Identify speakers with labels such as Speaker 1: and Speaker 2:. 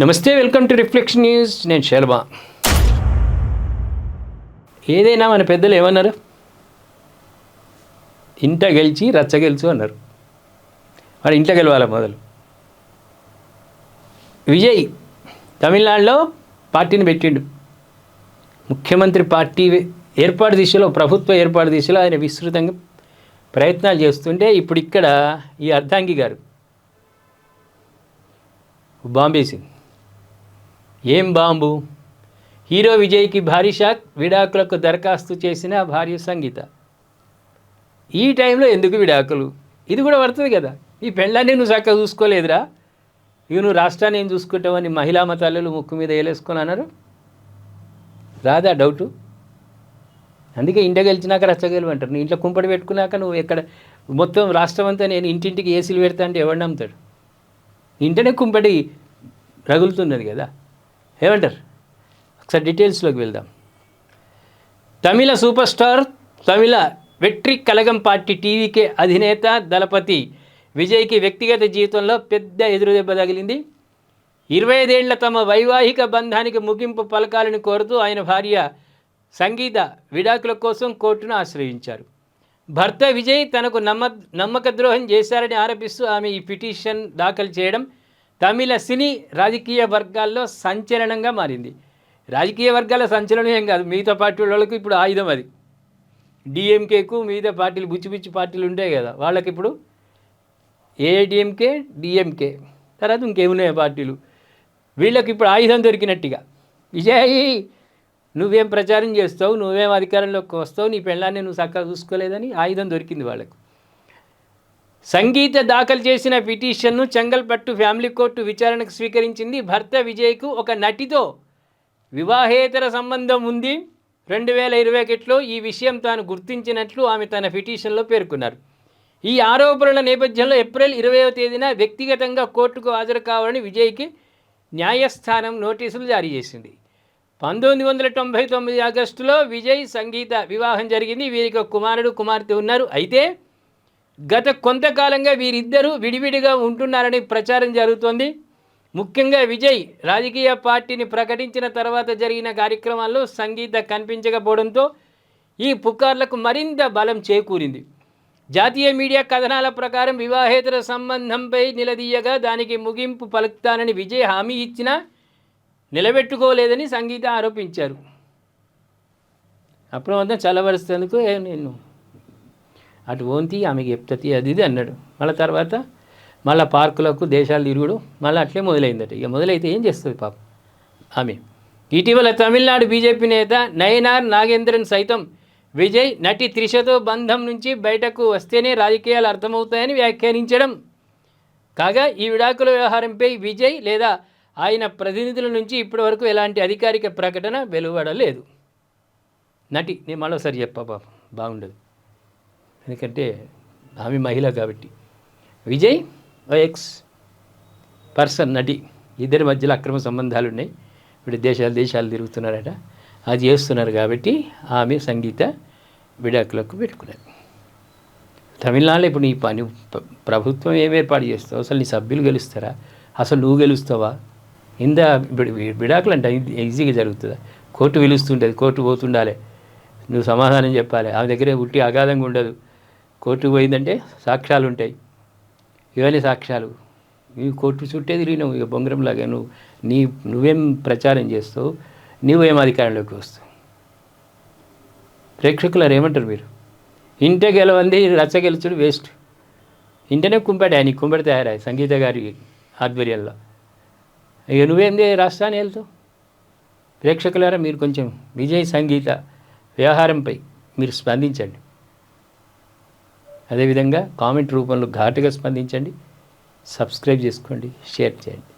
Speaker 1: నమస్తే, welcome to reflection news. నేను శర్మ. ఏదైనా మన పెద్దలు ఏమన్నారు? ఇంట గెలిచి రచ్చ గెలుచు అన్నారు. వాడు ఇంట్లో గెలవాలి మొదలు. విజయ్ తమిళనాడులో పార్టీని పెట్టిండు. ముఖ్యమంత్రి పార్టీ ఏర్పాటు దిశలో, ప్రభుత్వ ఏర్పాటు దిశలో ఆయన విస్తృతంగా ప్రయత్నాలు చేస్తుంటే ఇప్పుడు ఇక్కడ ఈ అర్ధాంగి గారు బాంబేసింది. ఏం బాంబు? హీరో విజయ్కి భారీ షాక్. విడాకులకు దరఖాస్తు చేసిన భార్య సంగీత. ఈ టైంలో ఎందుకు విడాకులు? ఇది కూడా పడుతుంది కదా. ఈ పెళ్ళాన్ని నువ్వు చక్కగా చూసుకోలేదురా, ఇక నువ్వు రాష్ట్రాన్ని ఏం చూసుకుంటావని మహిళా మతాలు ముక్కు మీద వేలేసుకొని అన్నారు. రాదా డౌటు? అందుకే ఇంట గెలిచినాక రచ్చగెలు అంటారు. నీ ఇంట్లో కుంపడి పెట్టుకున్నాక నువ్వు ఎక్కడ మొత్తం రాష్ట్రం అంతా నేను ఇంటింటికి ఏసీలు పెడతా అంటే ఎవడు నమ్ముతాడు? ఇంటనే కుంపడి రగులుతున్నది కదా. ఏమంటారు? ఒకసారి డీటెయిల్స్లోకి వెళ్దాం. తమిళ సూపర్ స్టార్, తమిళ వెట్రి కలగం పార్టీ టీవీకే అధినేత దళపతి విజయ్కి వ్యక్తిగత జీవితంలో పెద్ద ఎదురుదెబ్బ తగిలింది. 25 ఏళ్ల తమ వైవాహిక బంధానికి ముగింపు పలకాలని కోరుతూ ఆయన భార్య సంగీత విడాకుల కోసం కోర్టును ఆశ్రయించారు. భర్త విజయ్ తనకు నమ్మక ద్రోహం చేశారని ఆరోపిస్తూ ఆమె ఈ పిటిషన్ దాఖలు చేయడం తమిళ సినీ రాజకీయ వర్గాల్లో సంచలనంగా మారింది. రాజకీయ వర్గాల సంచలనం ఏం కాదు, మిగతా పార్టీ వాళ్ళకు ఇప్పుడు ఆయుధం అది. డిఎంకేకు మిగతా పార్టీలు బుచ్చి పార్టీలు ఉంటాయి కదా, వాళ్ళకి ఇప్పుడు ఏఐడిఎంకే, డిఎంకే, తర్వాత ఇంకేమున్నాయి పార్టీలు, వీళ్ళకి ఇప్పుడు ఆయుధం దొరికినట్టుగా. విజయ్ నువ్వేం ప్రచారం చేస్తావు, నువ్వేం అధికారంలోకి వస్తావు, నీ పెళ్ళాన్ని నువ్వు చక్కగా చూసుకోలేదని ఆయుధం దొరికింది వాళ్ళకు. సంగీత దాఖలు చేసిన పిటిషన్ను చెంగల్పట్టు ఫ్యామిలీ కోర్టు విచారణకు స్వీకరించింది. భర్త విజయ్కు ఒక నటితో వివాహేతర సంబంధం ఉంది. 2021లో ఈ విషయం తాను గుర్తించినట్లు ఆమె తన పిటిషన్లో పేర్కొన్నారు. ఈ ఆరోపణల నేపథ్యంలో ఏప్రిల్ 20వ తేదీన వ్యక్తిగతంగా కోర్టుకు హాజరు కావాలని విజయ్కి న్యాయస్థానం నోటీసులు జారీ చేసింది. 1999 ఆగస్టులో విజయ్ సంగీత వివాహం జరిగింది. వీరికి ఒక కుమారుడు, కుమార్తె ఉన్నారు. అయితే గత కొంతకాలంగా వీరిద్దరూ విడివిడిగా ఉంటున్నారని ప్రచారం జరుగుతోంది. ముఖ్యంగా విజయ్ రాజకీయ పార్టీని ప్రకటించిన తర్వాత జరిగిన కార్యక్రమాల్లో సంగీత కనిపించకపోవడంతో ఈ పుకార్లకు మరింత బలం చేకూరింది. జాతీయ మీడియా కథనాల ప్రకారం వివాహేతర సంబంధంపై నిలదీయగా దానికి ముగింపు పలుకుతానని విజయ్ హామీ ఇచ్చినా నిలబెట్టుకోలేదని సంగీత ఆరోపించారు. అప్పుడు మొత్తం చల్లబరుస్తేందుకు నేను అటు ఓంతి ఆమెకి చెప్తుంది అది ఇది అన్నాడు. మళ్ళీ తర్వాత మళ్ళీ పార్కులకు దేశాలు తిరుగుడు మళ్ళీ అట్లే మొదలైందట. ఇక మొదలైతే ఏం చేస్తుంది పాపం ఆమె. ఇటీవల తమిళనాడు బీజేపీ నేత నయనార్ నాగేంద్రన్ సైతం విజయ్ నటి త్రిషతో బంధం నుంచి బయటకు వస్తేనే రాజకీయాలు అర్థమవుతాయని వ్యాఖ్యానించడం. కాగా ఈ విడాకుల వ్యవహారంపై విజయ్ లేదా ఆయన ప్రతినిధుల నుంచి ఇప్పటివరకు ఎలాంటి అధికారిక ప్రకటన వెలువడలేదు. నటి నేను మరోసారి చెప్పా పాపం బాగుండదు, ఎందుకంటే ఆమె మహిళ కాబట్టి. విజయ్ ఎక్స్ పర్సన్ నటి, ఇద్దరి మధ్యలో అక్రమ సంబంధాలు ఉన్నాయి. ఇప్పుడు దేశాలు తిరుగుతున్నారట, అది చేస్తున్నారు కాబట్టి ఆమె సంగీత విడాకులకు పెట్టుకున్నారు. తమిళనాడులో ఇప్పుడు నీ పని ప్రభుత్వం ఏం ఏర్పాటు చేస్తావు? అసలు నీ సభ్యులు గెలుస్తారా? అసలు నువ్వు గెలుస్తావా? విడాకులు అంటే ఈజీగా జరుగుతుందా? కోర్టు పిలుస్తుంటుంది, కోర్టు పోతుండాలి, నువ్వు సమాధానం చెప్పాలి. ఆమె దగ్గర ఉట్టి అగాధంగా ఉండదు. కోర్టుకు పోయిందంటే సాక్ష్యాలు ఉంటాయి, ఇవన్నీ సాక్ష్యాలు. ఈ కోర్టు చుట్టే తిరిగినావు ఇక బొంగరంలాగా. నువ్వేం ప్రచారం చేస్తావు, నువ్వేం అధికారంలోకి వస్తావు? ప్రేక్షకులారు ఏమంటారు మీరు? ఇంటే గెలవంది రచ్చ గెలుచుడు వేస్ట్. ఇంటనే కుంపడి ఆయన కుంపడి తయారాయి సంగీత గారి ఆధ్వర్యంలో. ఇక నువ్వేంది రాష్ట్రాన్ని వెళ్తావు? ప్రేక్షకులారా మీరు కొంచెం విజయ్ సంగీత వ్యవహారంపై మీరు స్పందించండి. అదేవిధంగా కామెంట్ రూపంలో ఘాటుగా స్పందించండి. సబ్స్క్రైబ్ చేసుకోండి, షేర్ చేయండి.